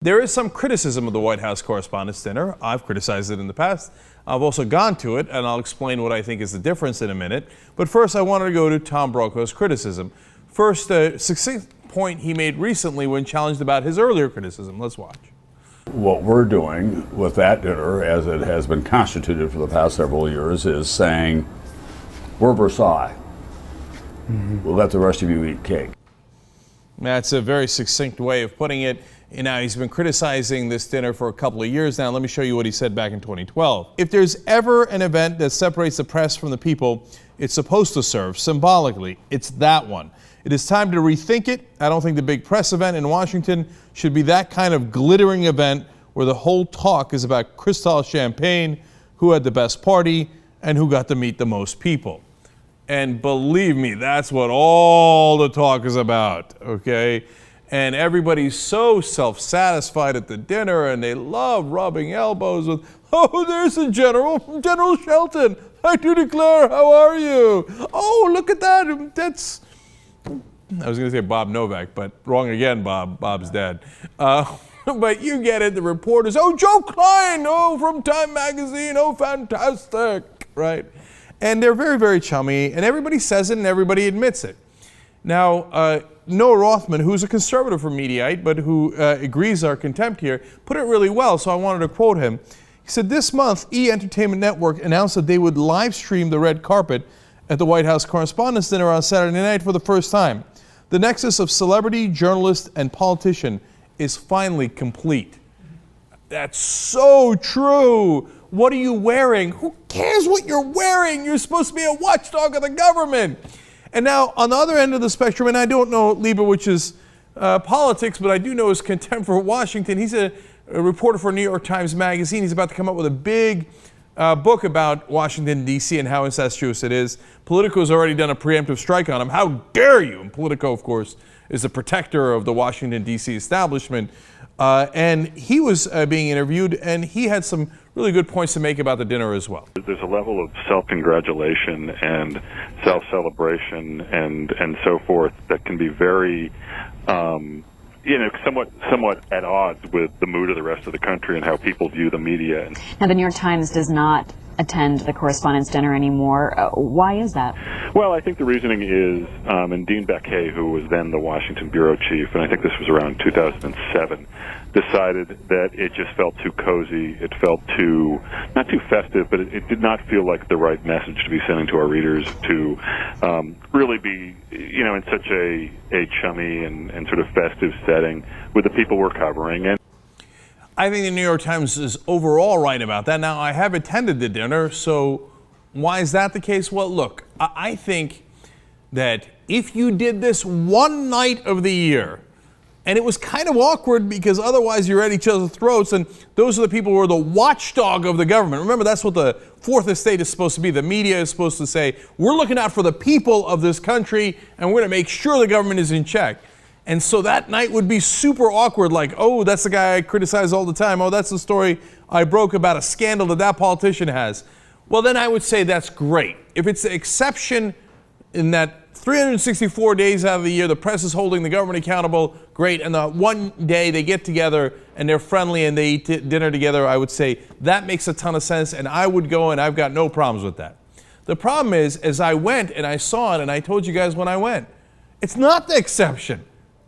There is some criticism of the White House Correspondents' Dinner. I've criticized it in the past. I've also gone to it, and I'll explain what I think is the difference in a minute. But first, I wanted to go to Tom Brokaw's criticism. First, a succinct point he made recently when challenged about his earlier criticism. Let's watch. What we're doing with that dinner, as it has been constituted for the past several years, is saying, we're Versailles. We'll let the rest of you eat cake. That's a very succinct way of putting it. And now he's been criticizing this dinner for a couple of years now. Let me show you what he said back in 2012. If there's ever an event that separates the press from the people, it's supposed to serve symbolically. It's that one. It is time to rethink it. I don't think the big press event in Washington should be that kind of glittering event where the whole talk is about Cristal champagne, who had the best party, and who got to meet the most people. And believe me, that's what all the talk is about, okay? And everybody's so self-satisfied at the dinner, and they love rubbing elbows with, oh, there's the General Shelton. I do declare, how are you? Oh, look at that. That's, I was going to say Bob Novak, but wrong again, Bob. Bob's dead. But you get it, the reporters, oh, Joe Klein, oh, from Time Magazine, oh, fantastic, right? And they're very, very chummy, and everybody says it and everybody admits it. Now, Noah Rothman, who's a conservative for Mediaite, but who agrees our contempt here, put it really well, so I wanted to quote him. He said, this month, E! Entertainment Network announced that they would live stream the red carpet at the White House Correspondents' Dinner on Saturday night for the first time. The nexus of celebrity, journalist, and politician is finally complete. That's so true. What are you wearing? Who cares what you're wearing? You're supposed to be a watchdog of the government. And now, on the other end of the spectrum, and I don't know Leibowitz's politics, but I do know his contempt for Washington. He's a reporter for New York Times Magazine. He's about to come up with a big book about Washington, D.C. and how incestuous it is. Politico's already done a preemptive strike on him. How dare you? And Politico, of course, is the protector of the Washington, D.C. establishment. And he was being interviewed, and he had some really good points to make about the dinner as well. There's a level of self-congratulation and self-celebration and so forth that can be very, somewhat at odds with the mood of the rest of the country and how people view the media. Now, the New York Times does not attend the Correspondents' Dinner anymore. Why is that? Well, I think the reasoning is, and Dean Baquet, who was then the Washington bureau chief, and I think this was around 2007, decided that it just felt too cozy. It felt too, not too festive, but it did not feel like the right message to be sending to our readers to really be, in such a chummy and sort of festive setting with the people we're covering. And I think the New York Times is overall right about that. Now, I have attended the dinner, so why is that the case? Well, look, I think that if you did this one night of the year, and it was kind of awkward because otherwise you're at each other's throats, and those are the people who are the watchdog of the government. Remember, that's what the fourth estate is supposed to be. The media is supposed to say, we're looking out for the people of this country, and we're going to make sure the government is in check. And so that night would be super awkward, like, oh, that's the guy I criticize all the time. Oh, that's the story I broke about a scandal that politician has. Well, then I would say that's great. If it's the exception in that 364 days out of the year, the press is holding the government accountable, great. And the one day they get together and they're friendly and they eat dinner together, I would say that makes a ton of sense. And I would go, and I've got no problems with that. The problem is, as I went and I saw it, and I told you guys when I went, it's not the exception.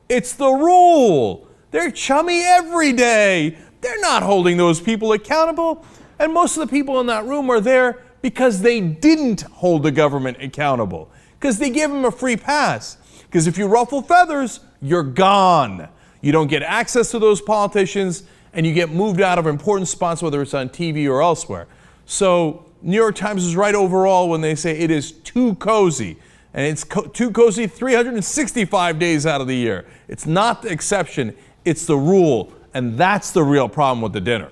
It's the rule. They're chummy every day. They're not holding those people accountable. And most of the people in that room are there because they didn't hold the government accountable, because they give them a free pass. Because if you ruffle feathers, you're gone. You don't get access to those politicians, and you get moved out of important spots, whether it's on TV or elsewhere. So New York Times is right overall when they say it is too cozy. And it's too cozy 365 days out of the year. It's not the exception, it's the rule. And that's the real problem with the dinner.